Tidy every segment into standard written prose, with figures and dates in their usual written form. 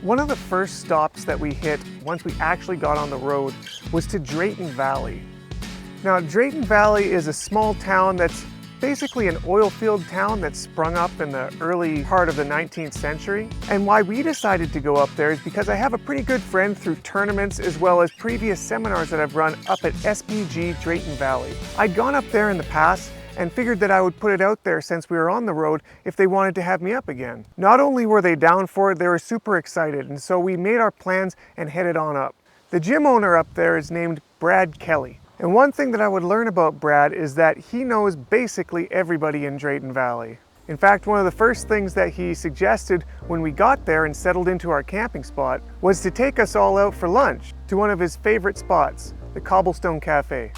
One of the first stops that we hit once we actually got on the road was to Drayton Valley. Now, Drayton Valley is a small town that's basically an oil field town that sprung up in the early part of the 19th century. And why we decided to go up there is because I have a pretty good friend through tournaments as well as previous seminars that I've run up at SBG Drayton Valley. I'd gone up there in the past and figured that I would put it out there since we were on the road if they wanted to have me up again. Not only were they down for it, they were super excited, and so we made our plans and headed on up. The gym owner up there is named Brad Kelly. And one thing that I would learn about Brad is that he knows basically everybody in Drayton Valley. In fact, one of the first things that he suggested when we got there and settled into our camping spot was to take us all out for lunch to one of his favorite spots, the Cobblestone Cafe.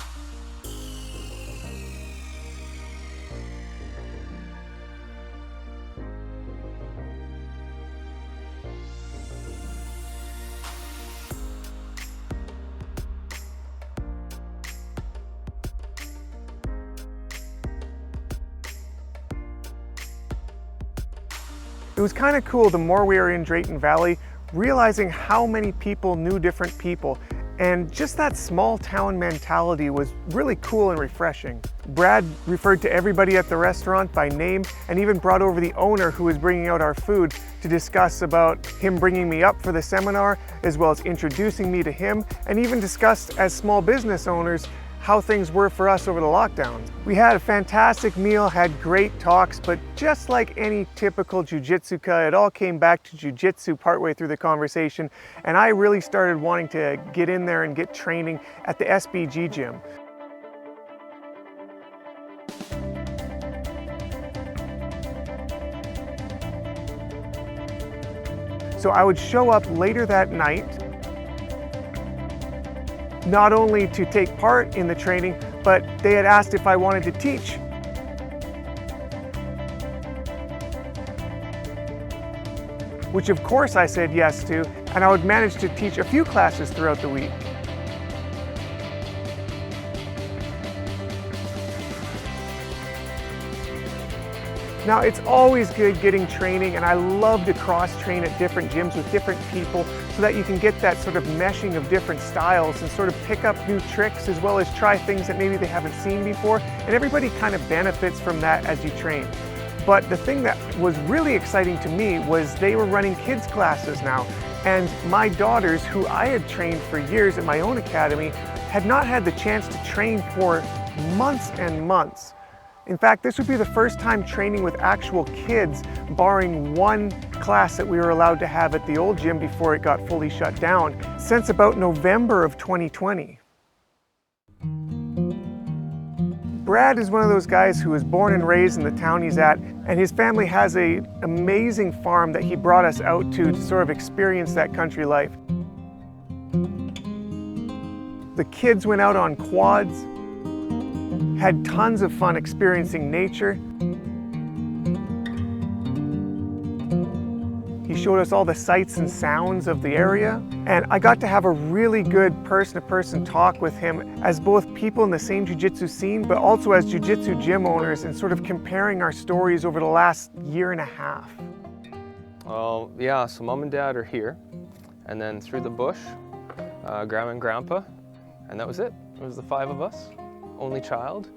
It was kind of cool the more we were in Drayton Valley, realizing how many people knew different people, and just that small town mentality was really cool and refreshing. Brad referred to everybody at the restaurant by name and even brought over the owner who was bringing out our food to discuss about him bringing me up for the seminar, as well as introducing me to him, and even discussed as small business owners how things were for us over the lockdown. We had a fantastic meal, had great talks, but just like any typical Jiu-Jitsuka, it all came back to Jiu-Jitsu partway through the conversation, and I really started wanting to get in there and get training at the SBG Gym. So I would show up later that night, not only to take part in the training, but they had asked if I wanted to teach. Which of course I said yes to, and I would manage to teach a few classes throughout the week. Now, it's always good getting training, and I love to cross-train at different gyms with different people so that you can get that sort of meshing of different styles and sort of pick up new tricks as well as try things that maybe they haven't seen before, and everybody kind of benefits from that as you train. But the thing that was really exciting to me was they were running kids classes now, and my daughters, who I had trained for years at my own academy, had not had the chance to train for months and months. In fact, this would be the first time training with actual kids, barring one class that we were allowed to have at the old gym before it got fully shut down, since about November of 2020. Brad is one of those guys who was born and raised in the town he's at, and his family has an amazing farm that he brought us out to sort of experience that country life. The kids went out on quads, had tons of fun experiencing nature. He showed us all the sights and sounds of the area, and I got to have a really good person-to-person talk with him as both people in the same jiu-jitsu scene, but also as jiu-jitsu gym owners, and sort of comparing our stories over the last year and a half. Well, yeah, so mom and dad are here, and then through the bush, grandma and grandpa, and that was it. It was the 5 of us. Only child.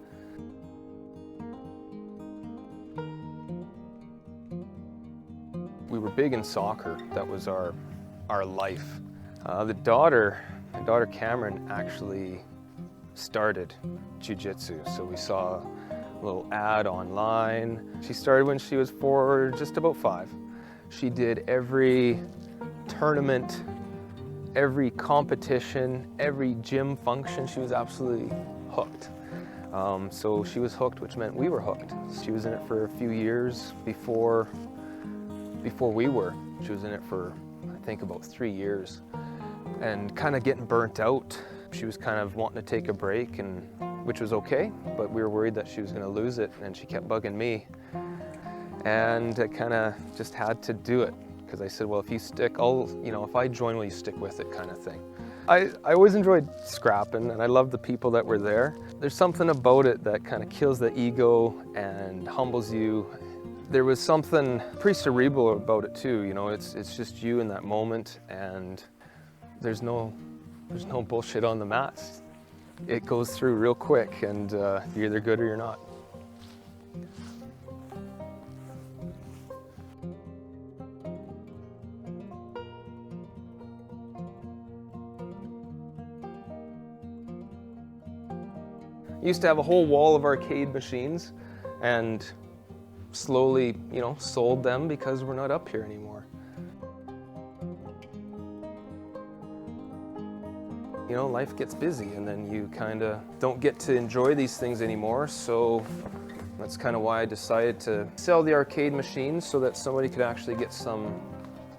We were big in soccer. That was our life. My daughter Cameron actually started Jiu-Jitsu. So we saw a little ad online. She started when she was just about 5. She did every tournament, every competition, every gym function. She was absolutely hooked. So she was hooked, which meant we were hooked. She was in it for a few years before we were. She was in it for, I think, about 3 years, and kind of getting burnt out. She was kind of wanting to take a break, and which was okay, but we were worried that she was going to lose it, and she kept bugging me. And I kind of just had to do it, because I said, well, if you stick, if I join, will you stick with it, kind of thing. I always enjoyed scrapping, and I loved the people that were there. There's something about it that kind of kills the ego and humbles you There was something pretty cerebral about it too, you know, it's just you in that moment, and there's no bullshit on the mats. It goes through real quick, and you're either good or you're not. Used to have a whole wall of arcade machines, and slowly, you know, sold them because we're not up here anymore. You know, life gets busy, and then you kind of don't get to enjoy these things anymore, so that's kind of why I decided to sell the arcade machines so that somebody could actually get some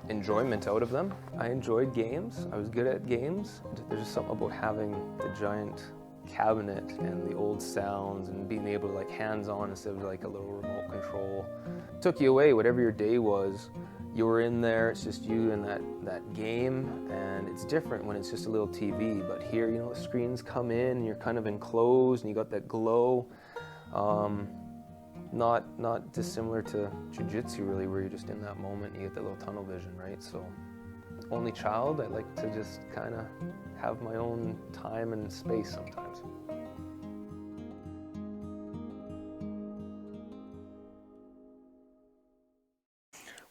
enjoyment out of them. I enjoyed games. I was good at games. There's just something about having the giant cabinet and the old sounds and being able to like hands-on instead of like a little remote control. It took you away. Whatever your day was, you were in there. It's just you and that game, and it's different when it's just a little TV. But here, you know, the screens come in and you're kind of enclosed and you got that glow. Not dissimilar to Jiu-Jitsu really, where you're just in that moment and you get that little tunnel vision, right? So only child, I like to just kind of have my own time and space sometimes.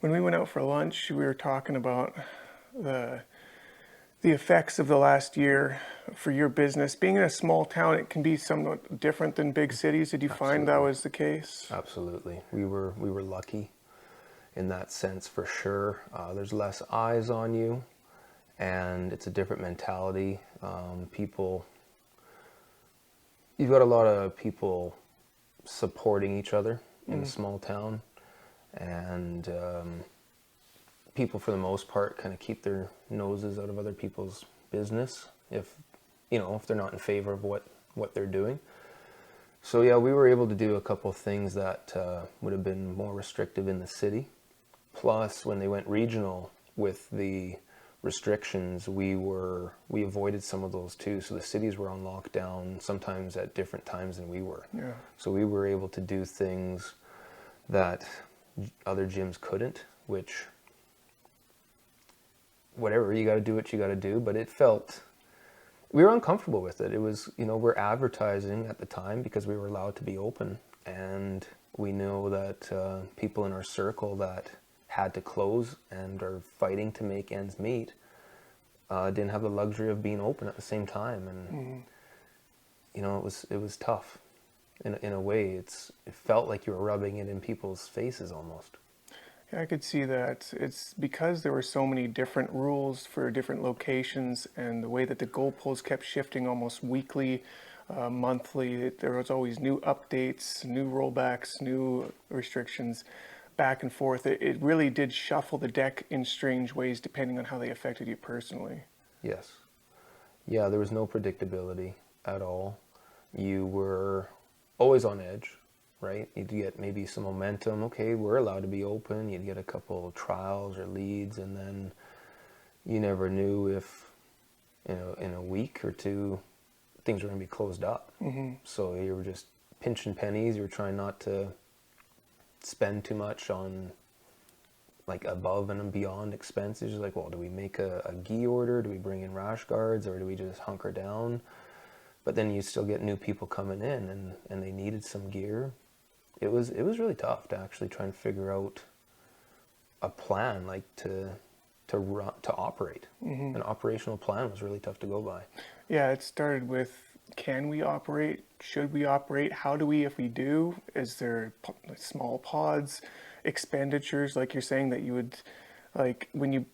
When we went out for lunch, we were talking about the effects of the last year for your business. Being in a small town, it can be somewhat different than big cities. Did you find that was the case? Absolutely. We were lucky in that sense for sure. There's less eyes on you, and it's a different mentality. You've got a lot of people supporting each other in a small town, and people for the most part kind of keep their noses out of other people's business if they're not in favor of what they're doing. So yeah, we were able to do a couple things that would have been more restrictive in the city. Plus, when they went regional with the restrictions, we avoided some of those too. So the cities were on lockdown sometimes at different times than we were. Yeah. So we were able to do things that other gyms couldn't, which, whatever, you got to do what you got to do. But we were uncomfortable with it. It was, we're advertising at the time because we were allowed to be open. And we know that people in our circle that had to close and are fighting to make ends meet didn't have the luxury of being open at the same time. And, it was tough. In a way, it felt like you were rubbing it in people's faces almost. Yeah, I could see that. It's because there were so many different rules for different locations, and the way that the goalposts kept shifting almost weekly, monthly. There was always new updates, new rollbacks, new restrictions, back and forth. It really did shuffle the deck in strange ways depending on how they affected you personally. Yes. Yeah, there was no predictability at all. You were always on edge, right? You'd get maybe some momentum. Okay, we're allowed to be open. You'd get a couple trials or leads, and then you never knew if, in a week or two, things were going to be closed up. Mm-hmm. So you were just pinching pennies. You were trying not to spend too much on like above and beyond expenses. You're like, well, do we make a gi order? Do we bring in rash guards, or do we just hunker down? But then you still get new people coming in, and they needed some gear. It was really tough to actually try and figure out a plan, like to operate. Mm-hmm. An operational plan was really tough to go by. Yeah, it started with, can we operate? Should we operate? How do we, if we do? Is there small pods, expenditures, like you're saying that you would, like when you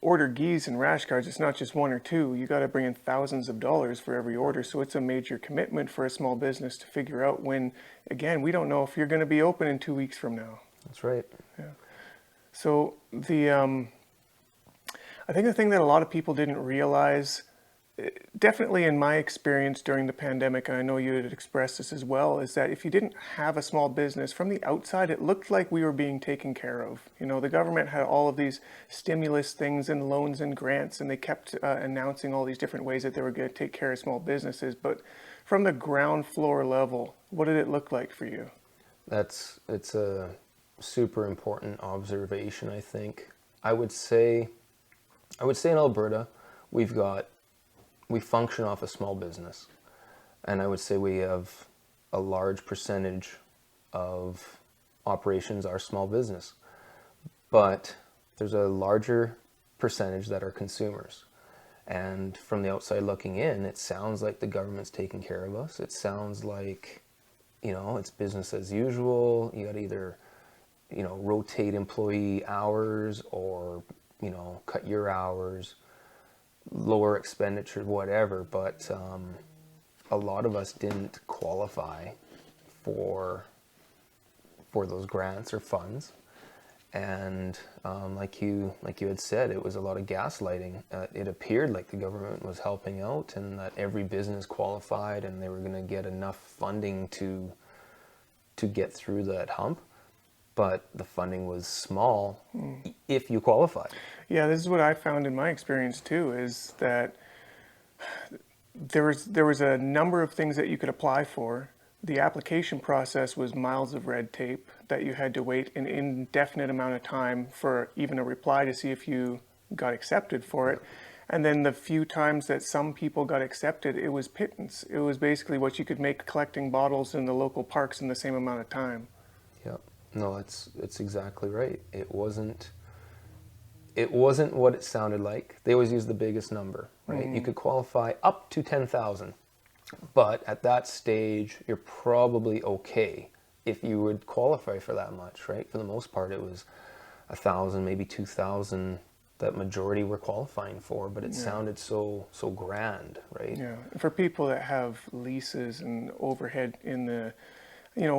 order gis and rash guards, it's not just one or two. You got to bring in thousands of dollars for every order. So it's a major commitment for a small business to figure out when, again, we don't know if you're going to be open in 2 weeks from now. That's right. Yeah. So I think the thing that a lot of people didn't realize, definitely in my experience during the pandemic, and I know you had expressed this as well, is that if you didn't have a small business, from the outside, it looked like we were being taken care of. The government had all of these stimulus things and loans and grants, and they kept announcing all these different ways that they were going to take care of small businesses. But from the ground floor level, what did it look like for you? It's a super important observation, I think. I would say in Alberta, we function off a small business. And I would say we have a large percentage of operations are small business. But there's a larger percentage that are consumers. And from the outside looking in, it sounds like the government's taking care of us. It sounds like, it's business as usual. You got to either, rotate employee hours or, cut your hours, lower expenditure, whatever. But a lot of us didn't qualify for those grants or funds. And like you had said, it was a lot of gaslighting. It appeared like the government was helping out and that every business qualified and they were going to get enough funding to get through that hump. But the funding was small if you qualified. Yeah, this is what I found in my experience too, is that there was a number of things that you could apply for. The application process was miles of red tape that you had to wait an indefinite amount of time for even a reply to see if you got accepted for it. And then the few times that some people got accepted, it was pittance. It was basically what you could make collecting bottles in the local parks in the same amount of time. Yeah, no, it's exactly right. It wasn't what it sounded like. They always use the biggest number, right? You could qualify up to 10,000. But at that stage, you're probably okay if you would qualify for that much, right? For the most part, it was 1,000, maybe 2,000 that majority were qualifying for, but it sounded so grand, right? Yeah, for people that have leases and overhead in the,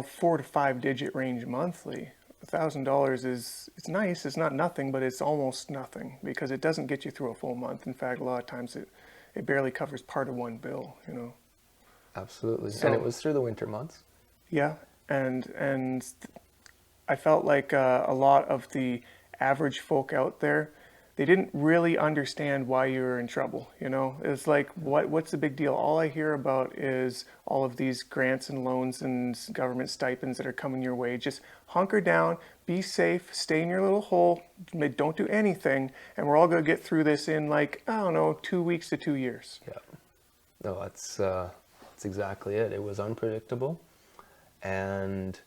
4 to 5 digit range monthly, $1,000 it's nice. It's not nothing, but it's almost nothing because it doesn't get you through a full month. In fact, a lot of times it barely covers part of one bill, Absolutely. So, and it was through the winter months. Yeah, and I felt like a lot of the average folk out there, they didn't really understand why you were in trouble. It's like, what's the big deal? All I hear about is all of these grants and loans and government stipends that are coming your way. Just hunker down, be safe, stay in your little hole, don't do anything, and we're all going to get through this in 2 weeks to 2 years. Yeah. No, that's exactly it. It was unpredictable, and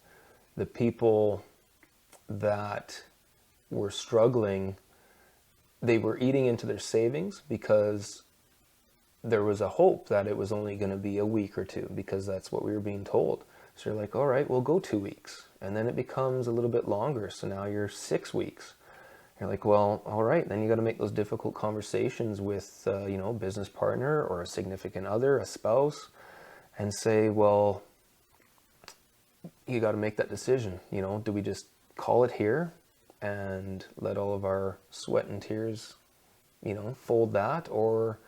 the people that were struggling, they were eating into their savings because there was a hope that it was only going to be a week or two because that's what we were being told. So you're like, all right, we'll go 2 weeks. And then it becomes a little bit longer. So now you're 6 weeks. You're like, well, all right. Then you got to make those difficult conversations with, a business partner or a significant other, a spouse, and say, well, you got to make that decision. Do we just call it here and let all of our sweat and tears, fold that, or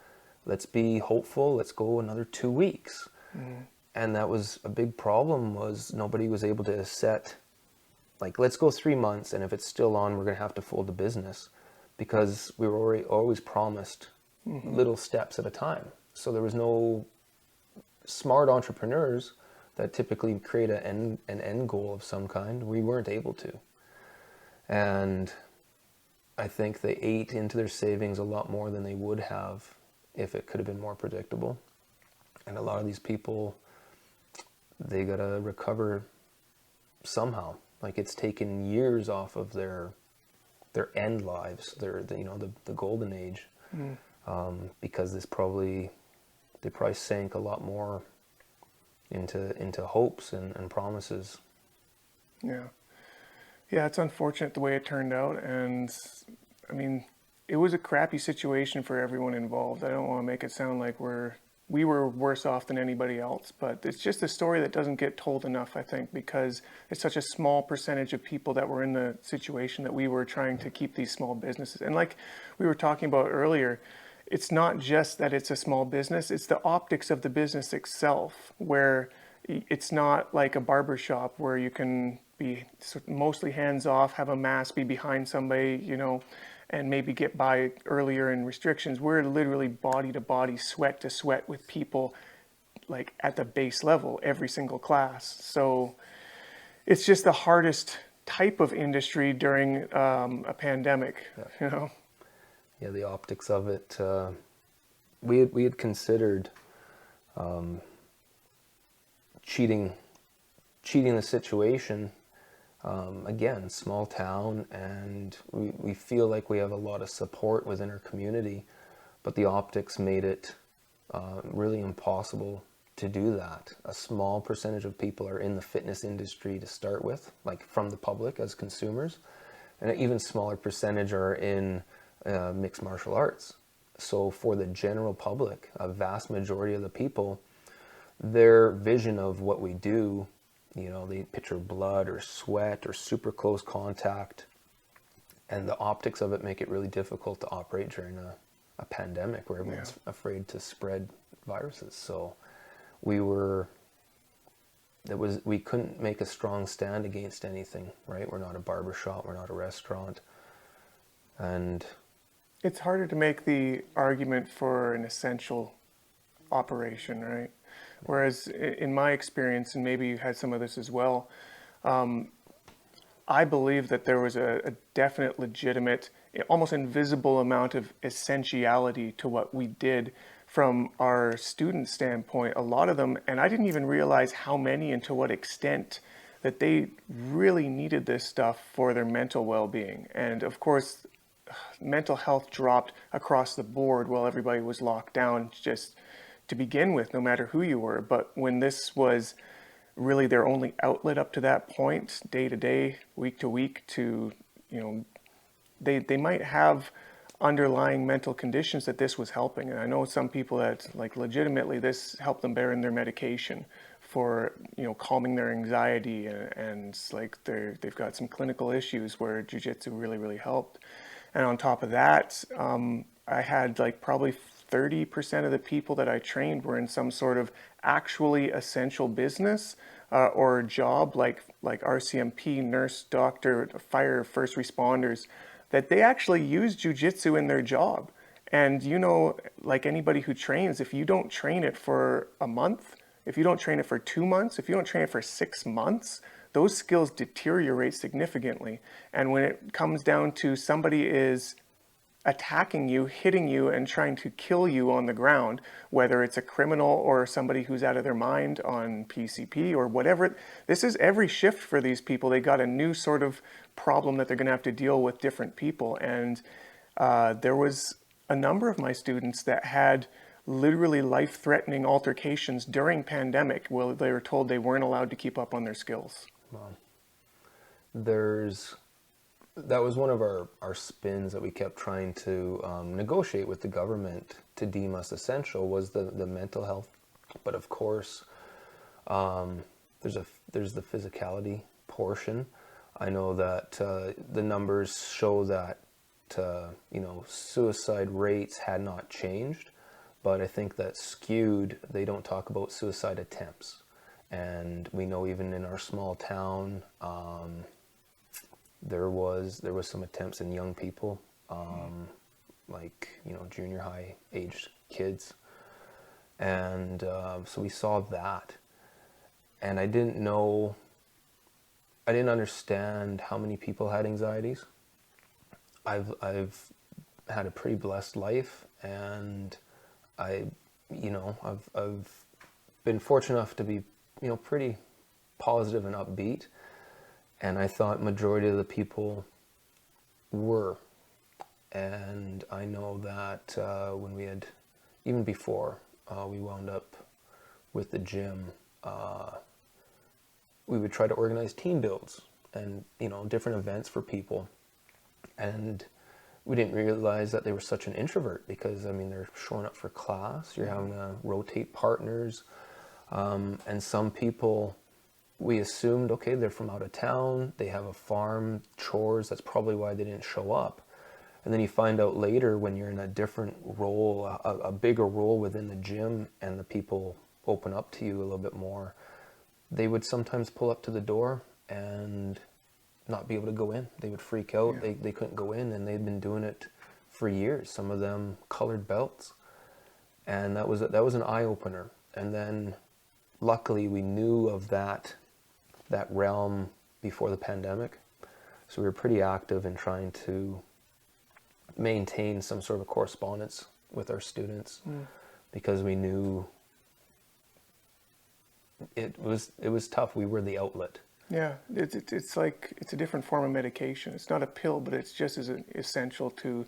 let's be hopeful, let's go another 2 weeks. And that was a big problem, was nobody was able to set, let's go 3 months, and if it's still on, we're going to have to fold the business, because we were always promised little steps at a time. So there was no smart entrepreneurs that typically create an end goal of some kind. We weren't able to. And I think they ate into their savings a lot more than they would have if it could have been more predictable. And a lot of these people, they got to recover somehow. It's taken years off of their end lives, the golden age, because they probably sank a lot more into hopes and promises. Yeah, it's unfortunate the way it turned out, and I mean, it was a crappy situation for everyone involved. I don't want to make it sound like we were worse off than anybody else, but it's just a story that doesn't get told enough, I think, because it's such a small percentage of people that were in the situation that we were trying to keep these small businesses. And like we were talking about earlier, it's not just that it's a small business, it's the optics of the business itself, where it's not like a barber shop where you can be mostly hands off, have a mask, be behind somebody, and maybe get by earlier in restrictions. We're literally body to body, sweat to sweat with people at the base level, every single class. So it's just the hardest type of industry during a pandemic, you know? Yeah, the optics of it. We had considered cheating the situation. Again, small town, and we feel like we have a lot of support within our community, but the optics made it really impossible to do that. A small percentage of people are in the fitness industry to start with, like from the public as consumers, and an even smaller percentage are in mixed martial arts. So for the general public, a vast majority of the people, their vision of what we do, you know, they picture blood or sweat or super close contact, and the optics of it make it really difficult to operate during a pandemic where everyone's afraid to spread viruses. So we couldn't make a strong stand against anything, right? We're not a barbershop, we're not a restaurant. And it's harder to make the argument for an essential operation, right? Whereas in my experience, and maybe you had some of this as well, I believe that there was a definite, legitimate, almost invisible amount of essentiality to what we did from our student standpoint. A lot of them, and I didn't even realize how many and to what extent, that they really needed this stuff for their mental well-being. And of course, mental health dropped across the board while everybody was locked down, just to begin with, no matter who you were. But when this was really their only outlet up to that point, day to day, week to week, to, you know, they might have underlying mental conditions that this was helping. And I know some people that, like, legitimately this helped them bear in their medication for, you know, calming their anxiety, and like they've got some clinical issues where jiu-jitsu really, really helped. And on top of that, I had like probably 30% of the people that I trained were in some sort of actually essential business or job, like RCMP, nurse, doctor, fire, first responders, that they actually use jiu-jitsu in their job. And, you know, like anybody who trains, if you don't train it for a month, if you don't train it for 2 months, if you don't train it for 6 months, those skills deteriorate significantly. And when it comes down to somebody is attacking you, hitting you, and trying to kill you on the ground, whether it's a criminal or somebody who's out of their mind on PCP or whatever, this is every shift for these people. They got a new sort of problem that they're going to have to deal with different people. And there was a number of my students that had literally life-threatening altercations during pandemic where they were told they weren't allowed to keep up on their skills. Wow. That was one of our spins that we kept trying to negotiate with the government to deem us essential, was the mental health. But of course, there's the physicality portion. I know that the numbers show that you know, suicide rates had not changed, but I think that's skewed. They don't talk about suicide attempts, and we know even in our small town, there was some attempts in young people, like, you know, junior high aged kids, and so we saw that, and I didn't understand how many people had anxieties. I've had a pretty blessed life, and I've been fortunate enough to be, you know, pretty positive and upbeat. And I thought majority of the people were. And I know that when we had, even before we wound up with the gym, we would try to organize team builds and, you know, different events for people. And we didn't realize that they were such an introvert, because, I mean, they're showing up for class, you're having to rotate partners. And some people, we assumed, okay, they're from out of town, they have a farm, chores, that's probably why they didn't show up. And then you find out later, when you're in a different role, a bigger role within the gym, and the people open up to you a little bit more, they would sometimes pull up to the door and not be able to go in. They would freak out. Yeah. They couldn't go in, and they'd been doing it for years, some of them colored belts. And that was an eye-opener. And then luckily we knew of that realm before the pandemic. So we were pretty active in trying to maintain some sort of correspondence with our students, because we knew it was tough. We were the outlet. Yeah, it's like, it's a different form of medication. It's not a pill, but it's just as essential to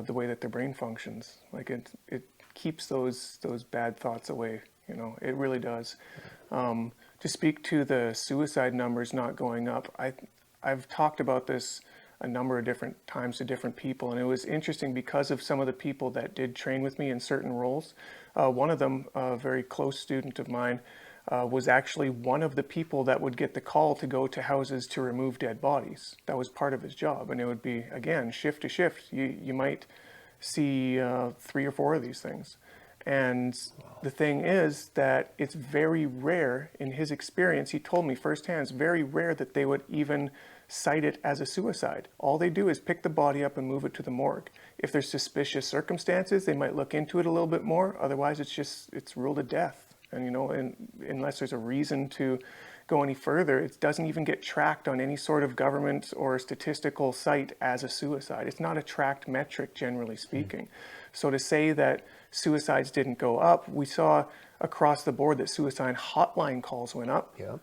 the way that their brain functions. Like it keeps those bad thoughts away. You know, it really does. To speak to the suicide numbers not going up, I've talked about this a number of different times to different people, and it was interesting because of some of the people that did train with me in certain roles. One of them, a very close student of mine, was actually one of the people that would get the call to go to houses to remove dead bodies. That was part of his job, and it would be, again, shift to shift. You might see 3 or 4 of these things. And the thing is that it's very rare, in his experience, he told me firsthand, it's very rare that they would even cite it as a suicide. All they do is pick the body up and move it to the morgue. If there's suspicious circumstances, they might look into it a little bit more. Otherwise, it's ruled a death. And, you know, unless there's a reason to go any further, it doesn't even get tracked on any sort of government or statistical site as a suicide. It's not a tracked metric, generally speaking. So to say that suicides didn't go up, we saw across the board that suicide hotline calls went up. Yeah.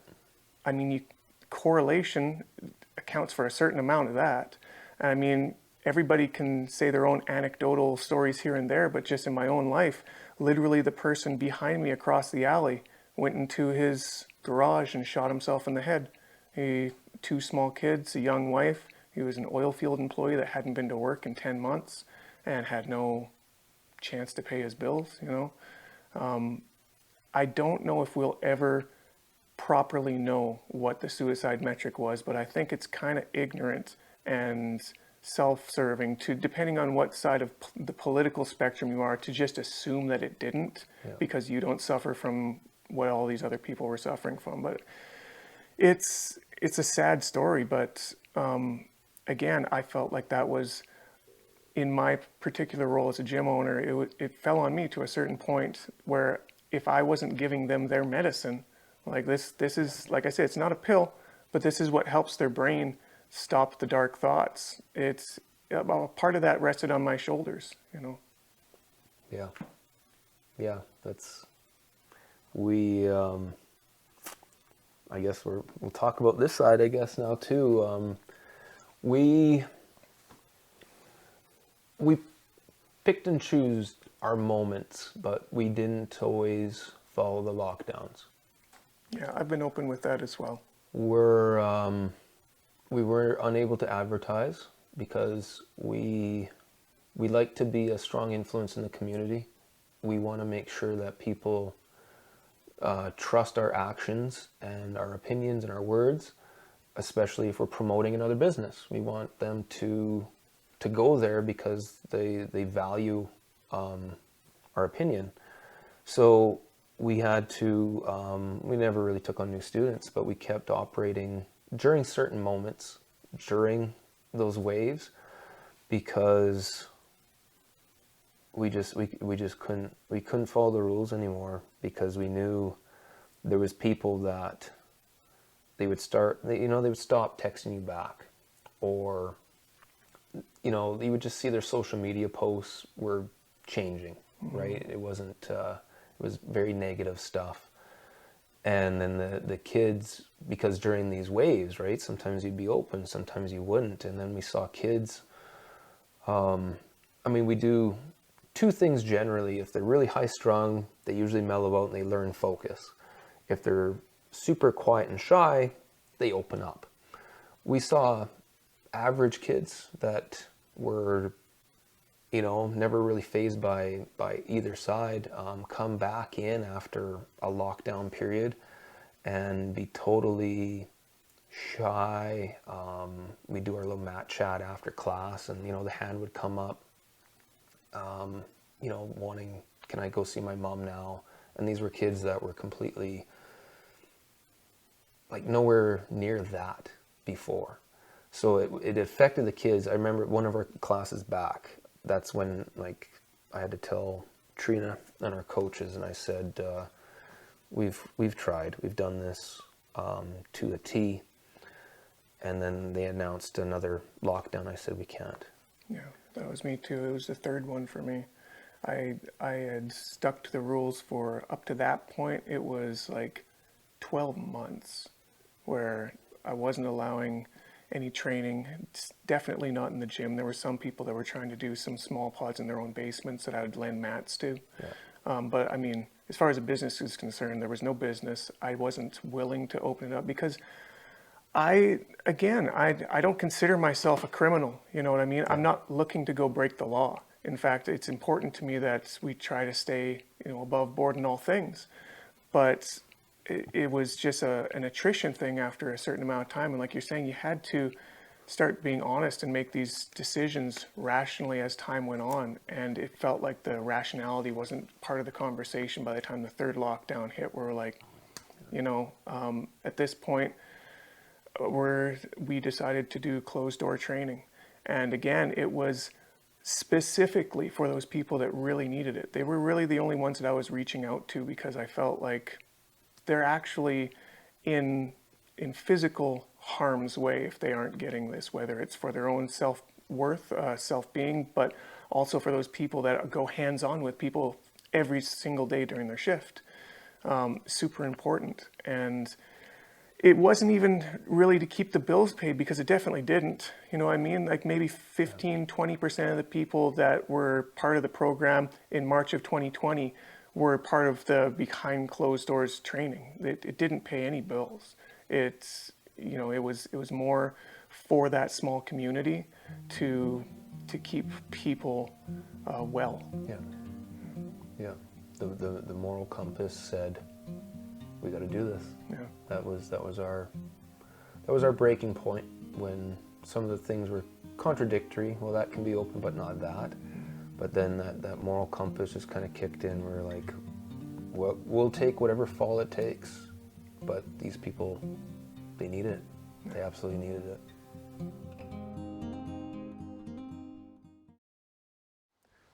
I mean, correlation accounts for a certain amount of that. I mean, everybody can say their own anecdotal stories here and there, but just in my own life, literally the person behind me across the alley went into his garage and shot himself in the head. 2 small kids, a young wife. He was an oil field employee that hadn't been to work in 10 months and had no chance to pay his bills, you know. I don't know if we'll ever properly know what the suicide metric was, but I think it's kind of ignorant and self-serving to, depending on what side of the political spectrum you are, to just assume that it didn't, because you don't suffer from what all these other people were suffering from. But it's a sad story, but again, I felt like that was, in my particular role as a gym owner, it fell on me to a certain point where if I wasn't giving them their medicine, like this is, like I said, it's not a pill, but this is what helps their brain stop the dark thoughts. It's part of that rested on my shoulders, you know. Yeah, that's, I guess we'll talk about this side, I guess, now too. We picked and chose our moments, but we didn't always follow the lockdowns. Yeah, I've been open with that as well. We were unable to advertise because we like to be a strong influence in the community. We want to make sure that people trust our actions and our opinions and our words, especially if we're promoting another business. We want them to go there because they value our opinion. So we had to, we never really took on new students, but we kept operating during certain moments, during those waves, because we just couldn't follow the rules anymore, because we knew there was people that they would stop texting you back, or you would just see their social media posts were changing, right? It wasn't, it was very negative stuff. And then the kids, because during these waves, right, sometimes you'd be open, sometimes you wouldn't. And then we saw kids, we do 2 things generally. If they're really high strung, they usually mellow out and they learn focus. If they're super quiet and shy, they open up. We saw average kids that were, never really fazed by either side, come back in after a lockdown period and be totally shy. We do our little mat chat after class, and the hand would come up, wanting, can I go see my mom now? And these were kids that were completely like nowhere near that before. So it affected the kids. I remember one of our classes back, that's when I had to tell Trina and our coaches, and I said, we've tried, we've done this to a T, And then they announced another lockdown. I said, we can't. Yeah, that was me too. It was the third one for me. I had stuck to the rules for up to that point. It was like 12 months where I wasn't allowing any training. It's definitely not in the gym. There were some people that were trying to do some small pods in their own basements that I would lend mats to. Yeah. But I mean, as far as a business is concerned, there was no business. I wasn't willing to open it up because I don't consider myself a criminal. You know what I mean? I'm not looking to go break the law. In fact, it's important to me that we try to stay, above board in all things. But it was just an attrition thing after a certain amount of time. And like you're saying, you had to start being honest and make these decisions rationally as time went on. And it felt like the rationality wasn't part of the conversation by the time the third lockdown hit. We're like, at this point, we decided to do closed door training. And again, it was specifically for those people that really needed it. They were really the only ones that I was reaching out to because I felt like they're actually in physical harm's way if they aren't getting this, whether it's for their own self-worth, self-being, but also for those people that go hands-on with people every single day during their shift. Super important. And it wasn't even really to keep the bills paid because it definitely didn't. You know what I mean? Like maybe 15, 20% of the people that were part of the program in March of 2020 were part of the behind closed doors training. It didn't pay any bills. It was more for that small community to keep people well. Yeah. The moral compass said, we got to do this. Yeah. That was our breaking point when some of the things were contradictory. Well, that can be open, but not that. But then that moral compass just kind of kicked in. We're like, well, we'll take whatever fall it takes. But these people, they need it. They absolutely needed it.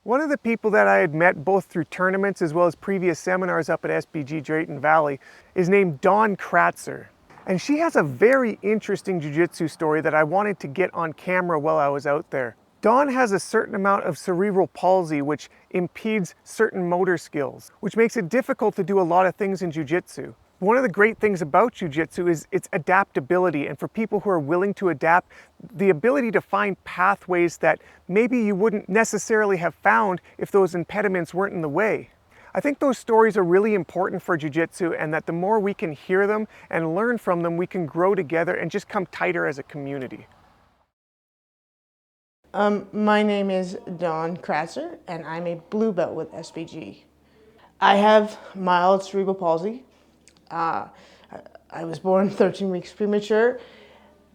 One of the people that I had met both through tournaments as well as previous seminars up at SBG Drayton Valley is named Dawn Kratz. And she has a very interesting jiu-jitsu story that I wanted to get on camera while I was out there. Dawn has a certain amount of cerebral palsy, which impedes certain motor skills, which makes it difficult to do a lot of things in jiu-jitsu. One of the great things about jiu-jitsu is its adaptability, and for people who are willing to adapt, the ability to find pathways that maybe you wouldn't necessarily have found if those impediments weren't in the way. I think those stories are really important for jiu-jitsu, and that the more we can hear them and learn from them, we can grow together and just come tighter as a community. My name is Dawn Kratz, and I'm a blue belt with SBG. I have mild cerebral palsy. I was born 13 weeks premature.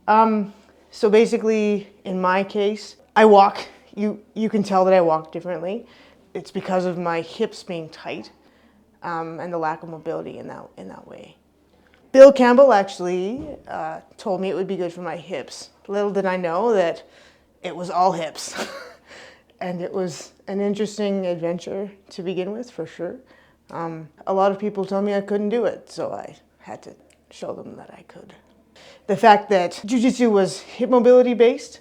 So basically, in my case, I walk. You can tell that I walk differently. It's because of my hips being tight and the lack of mobility in that way. Bill Campbell actually told me it would be good for my hips. Little did I know that it was all hips. And it was an interesting adventure to begin with, for sure. A lot of people told me I couldn't do it, so I had to show them that I could. The fact that Jiu-Jitsu was hip mobility based,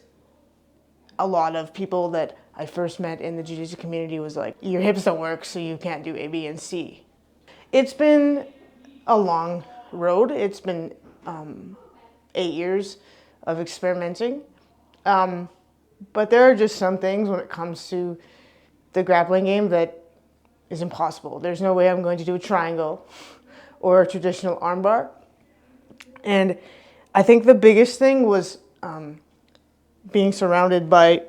a lot of people that I first met in the Jiu-Jitsu community was like, your hips don't work, so you can't do A, B, and C. It's been a long road. It's been 8 years of experimenting. But there are just some things when it comes to the grappling game that is impossible. There's no way I'm going to do a triangle or a traditional armbar. And I think the biggest thing was being surrounded by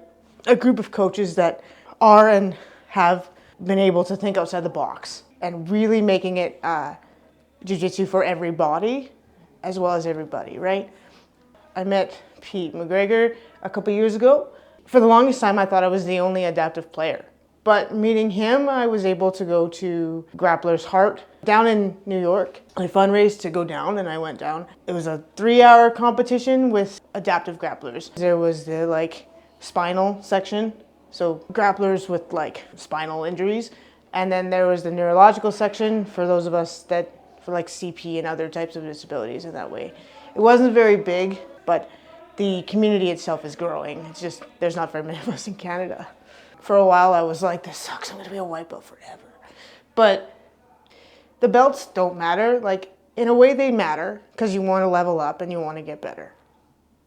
a group of coaches that are and have been able to think outside the box and really making it jiu-jitsu for everybody as well as everybody, right? I met Pete McGregor a couple years ago. For the longest time, I thought I was the only adaptive player. But meeting him, I was able to go to Grappler's Heart down in New York. I fundraised to go down, and I went down. It was a 3-hour competition with adaptive grapplers. There was the spinal section, so grapplers with spinal injuries. And then there was the neurological section for those of us for CP and other types of disabilities in that way. It wasn't very big, but the community itself is growing. It's just, there's not very many of us in Canada. For a while I was like, this sucks, I'm gonna be a white belt forever. But the belts don't matter. Like, in a way they matter, because you want to level up and you want to get better.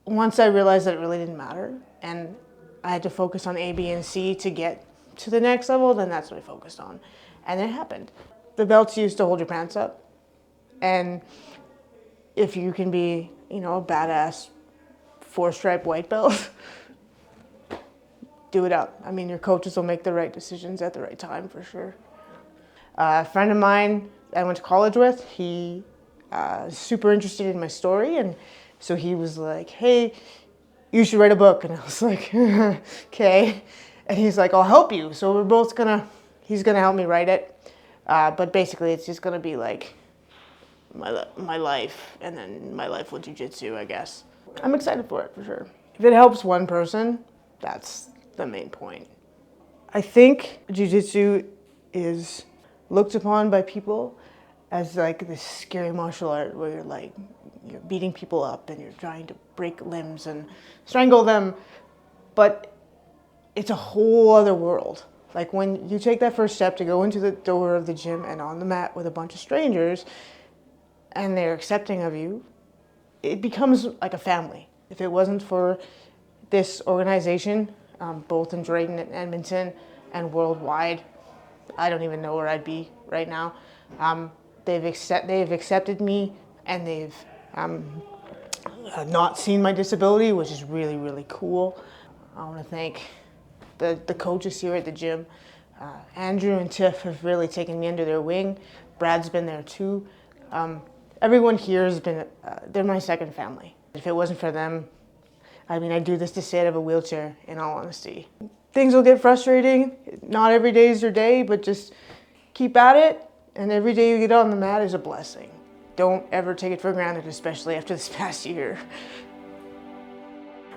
Once I realized that it really didn't matter, and I had to focus on A, B, and C to get to the next level, then that's what I focused on. And it happened. The belt's used to hold your pants up. And if you can be, you know, a badass 4-stripe white belt, do it up. I mean, your coaches will make the right decisions at the right time, for sure. A friend of mine I went to college with, he super interested in my story, and so he was like, hey, you should write a book. And I was like, okay. And he's like, I'll help you. So we're both he's gonna help me write it. But basically it's just gonna be like my life, and then my life with Jiu-Jitsu, I guess. I'm excited for it, for sure. If it helps one person, that's the main point. I think Jiu-Jitsu is looked upon by people as like this scary martial art where you're beating people up and you're trying to break limbs and strangle them, but it's a whole other world. Like, when you take that first step to go into the door of the gym and on the mat with a bunch of strangers and they're accepting of you, it becomes like a family. If it wasn't for this organization, both in Drayton and Edmonton and worldwide, I don't even know where I'd be right now. They've accepted me, and they've not seen my disability, which is really, really cool. I want to thank the coaches here at the gym. Andrew and Tiff have really taken me under their wing. Brad's been there too. Everyone here has been, they're my second family. If it wasn't for them, I mean, I'd do this to stay out of a wheelchair, in all honesty. Things will get frustrating. Not every day is your day, but just keep at it. And every day you get on the mat is a blessing. Don't ever take it for granted, especially after this past year.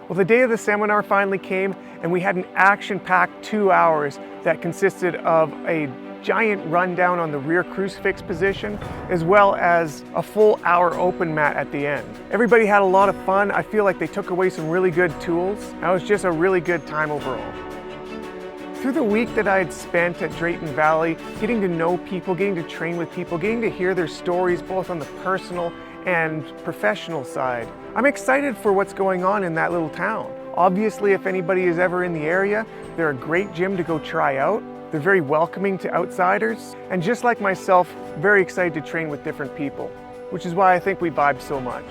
Well, the day of the seminar finally came, and we had an action-packed 2 hours that consisted of a giant rundown on the rear crucifix position, as well as a full hour open mat at the end. Everybody had a lot of fun. I feel like they took away some really good tools. It was just a really good time overall. Through the week that I had spent at Drayton Valley, getting to know people, getting to train with people, getting to hear their stories both on the personal and professional side, I'm excited for what's going on in that little town. Obviously, if anybody is ever in the area, they're a great gym to go try out. They're very welcoming to outsiders, and just like myself, very excited to train with different people, which is why I think we vibe so much.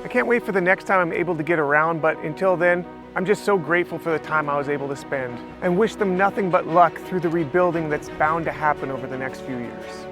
I can't wait for the next time I'm able to get around, but until then, I'm just so grateful for the time I was able to spend, and wish them nothing but luck through the rebuilding that's bound to happen over the next few years.